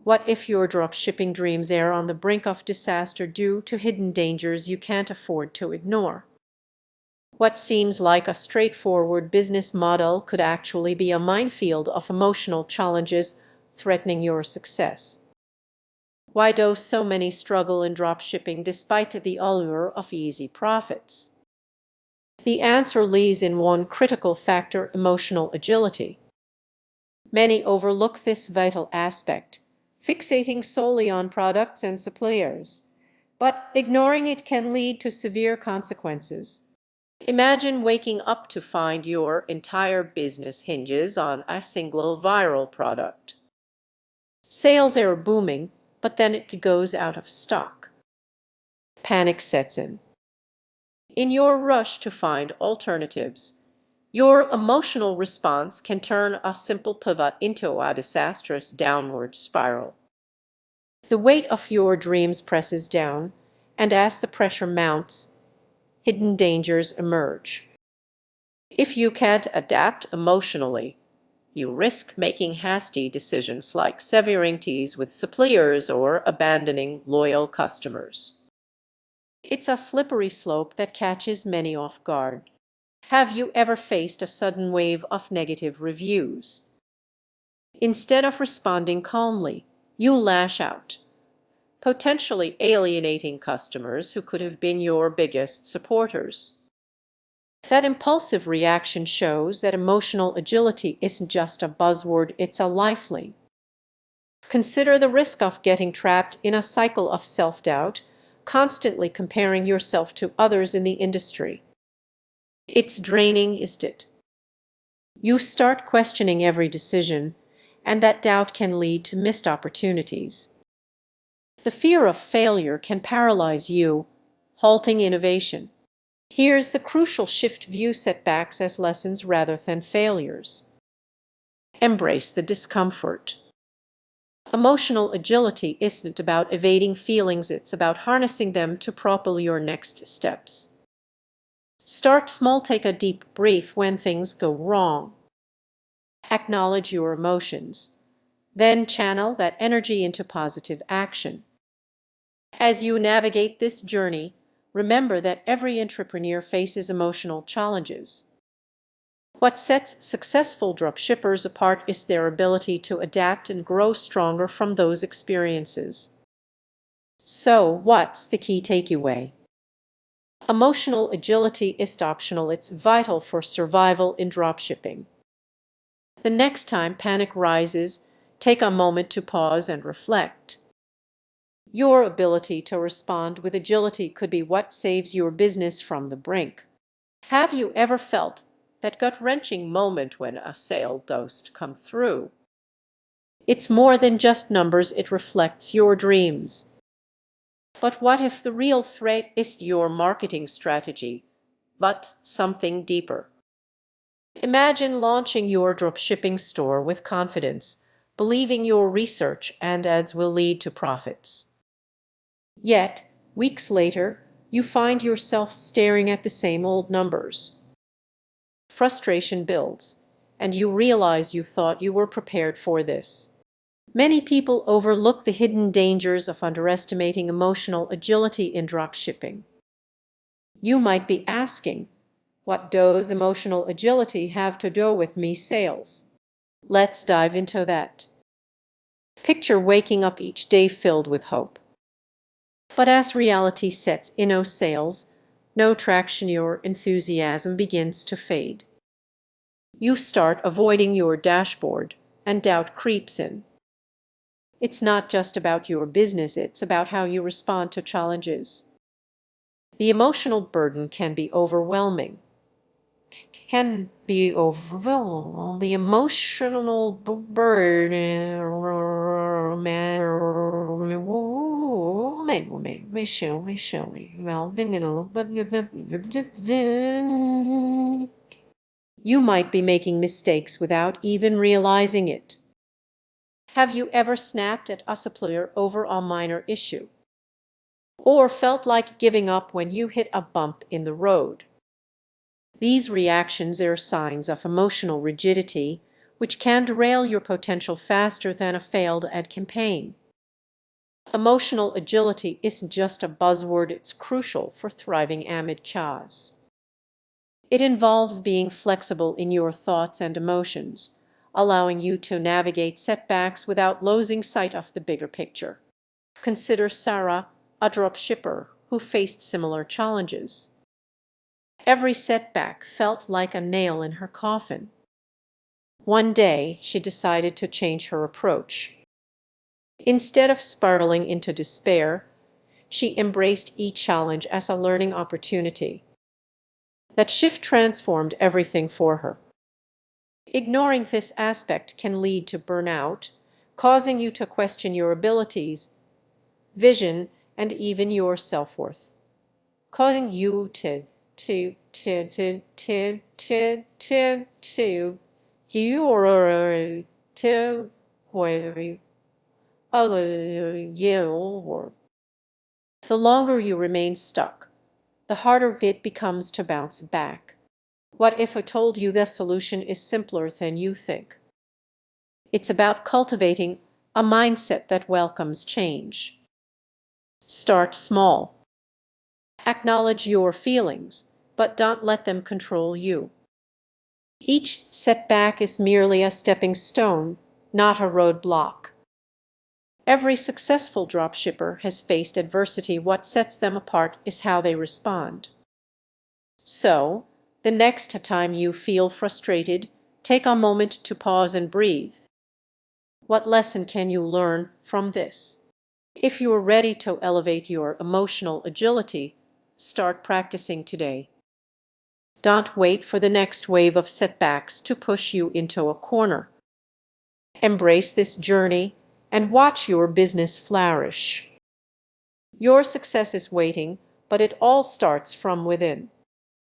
What if your dropshipping dreams are on the brink of disaster due to hidden dangers you can't afford to ignore? What seems like a straightforward business model could actually be a minefield of emotional challenges threatening your success? Why do so many struggle in dropshipping despite the allure of easy profits? The answer lies in one critical factor: emotional agility. Many overlook this vital aspect, fixating solely on products and suppliers. But ignoring it can lead to severe consequences. Imagine waking up to find your entire business hinges on a single viral product. Sales are booming, but then it goes out of stock. Panic sets in. In your rush to find alternatives, your emotional response can turn a simple pivot into a disastrous downward spiral. The weight of your dreams presses down, and as the pressure mounts, hidden dangers emerge. If you can't adapt emotionally, you risk making hasty decisions like severing ties with suppliers or abandoning loyal customers. It's a slippery slope that catches many off guard. Have you ever faced a sudden wave of negative reviews? Instead of responding calmly, you lash out, potentially alienating customers who could have been your biggest supporters. That impulsive reaction shows that emotional agility isn't just a buzzword, it's a lifeline. Consider the risk of getting trapped in a cycle of self-doubt, constantly comparing yourself to others in the industry. It's draining, isn't it? You start questioning every decision, and that doubt can lead to missed opportunities. The fear of failure can paralyze you, halting innovation. Here's the crucial shift: view setbacks as lessons rather than failures. Embrace the discomfort. Emotional agility isn't about evading feelings, it's about harnessing them to propel your next steps. Start small, take a deep breath when things go wrong. Acknowledge your emotions. Then channel that energy into positive action. As you navigate this journey, remember that every entrepreneur faces emotional challenges. What sets successful dropshippers apart is their ability to adapt and grow stronger from those experiences. So, what's the key takeaway? Emotional agility isn't optional, it's vital for survival in dropshipping. The next time panic rises, take a moment to pause and reflect. Your ability to respond with agility could be what saves your business from the brink. Have you ever felt that gut-wrenching moment when a sale doesn't come through? It's more than just numbers, it reflects your dreams. But what if the real threat is your marketing strategy, but something deeper? Imagine launching your dropshipping store with confidence, believing your research and ads will lead to profits. Yet, weeks later, you find yourself staring at the same old numbers. Frustration builds, and you realize you thought you were prepared for this. Many people overlook the hidden dangers of underestimating emotional agility in dropshipping. You might be asking, what does emotional agility have to do with me sales? Let's dive into that. Picture waking up each day filled with hope. But as reality sets in, no sales, no traction, your enthusiasm begins to fade. You start avoiding your dashboard, and doubt creeps in. It's not just about your business, it's about how you respond to challenges. The emotional burden can be overwhelming. The emotional burden. You might be making mistakes without even realizing it. Have you ever snapped at a supplier over a minor issue? Or felt like giving up when you hit a bump in the road? These reactions are signs of emotional rigidity, which can derail your potential faster than a failed ad campaign. Emotional agility isn't just a buzzword, it's crucial for thriving amid chaos. It involves being flexible in your thoughts and emotions, allowing you to navigate setbacks without losing sight of the bigger picture. Consider Sarah, a dropshipper who faced similar challenges. Every setback felt like a nail in her coffin. One day, she decided to change her approach. Instead of spiraling into despair, she embraced each challenge as a learning opportunity. That shift transformed everything for her. Ignoring this aspect can lead to burnout, causing you to question your abilities, vision, and even your self-worth. Causing you the longer you remain stuck, the harder it becomes to bounce back. What if I told you the solution is simpler than you think? It's about cultivating a mindset that welcomes change. Start small. Acknowledge your feelings, but don't let them control you. Each setback is merely a stepping stone, not a roadblock. Every successful dropshipper has faced adversity. What sets them apart is how they respond. So, the next time you feel frustrated, take a moment to pause and breathe. What lesson can you learn from this? If you are ready to elevate your emotional agility, start practicing today. Don't wait for the next wave of setbacks to push you into a corner. Embrace this journey and watch your business flourish. Your success is waiting, but it all starts from within.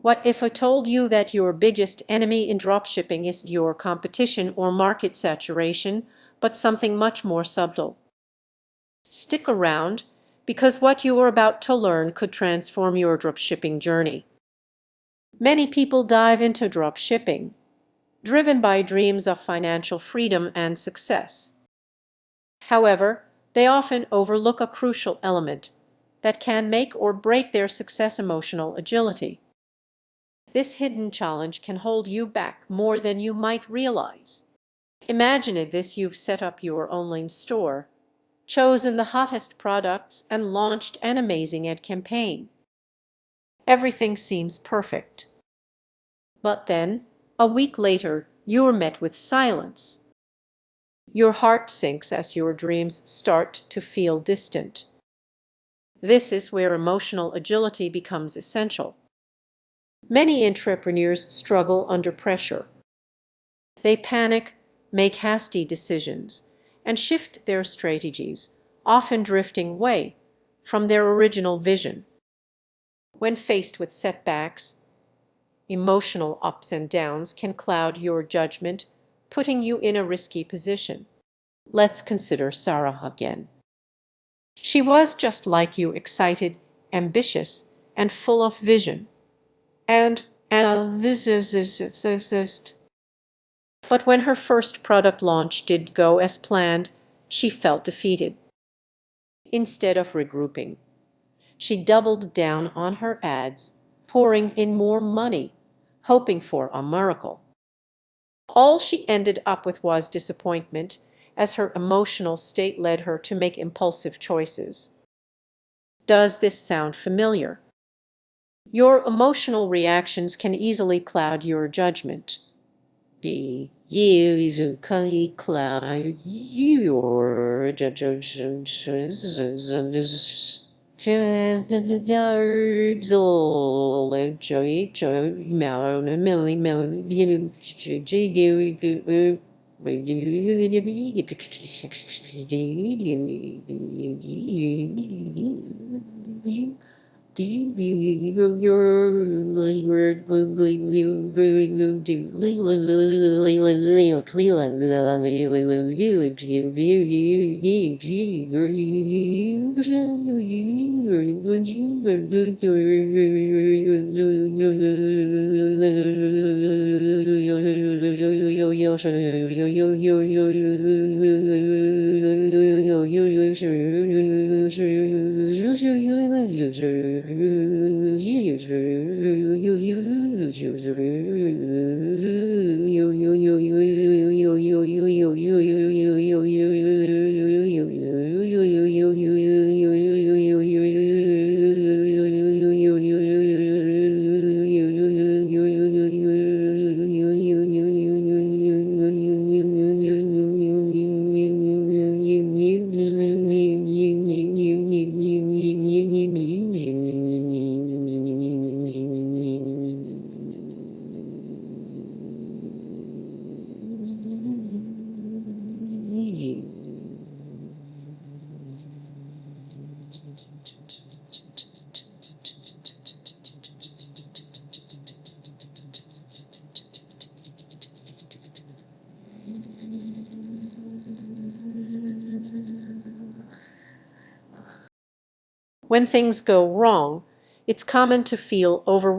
What if I told you that your biggest enemy in dropshipping is your competition or market saturation, but something much more subtle? Stick around, because what you are about to learn could transform your dropshipping journey. Many people dive into dropshipping, driven by dreams of financial freedom and success. However, they often overlook a crucial element that can make or break their success: emotional agility. This hidden challenge can hold you back more than you might realize. Imagine this: you've set up your online store, chosen the hottest products, and launched an amazing ad campaign. Everything seems perfect. But then, a week later, you are met with silence. Your heart sinks as your dreams start to feel distant. This is where emotional agility becomes essential. Many entrepreneurs struggle under pressure. They panic, make hasty decisions, and shift their strategies, often drifting away from their original vision. When faced with setbacks, emotional ups and downs can cloud your judgment, putting you in a risky position. Let's consider Sarah again. She was just like you, excited, ambitious, and full of vision. But when her first product launch didn't go as planned, she felt defeated. Instead of regrouping, she doubled down on her ads, pouring in more money, hoping for a miracle. All she ended up with was disappointment, as her emotional state led her to make impulsive choices. Does this sound familiar? Your emotional reactions can easily cloud your judgment. Easily cloud your judgment. When things go wrong, it's common to feel overwhelmed.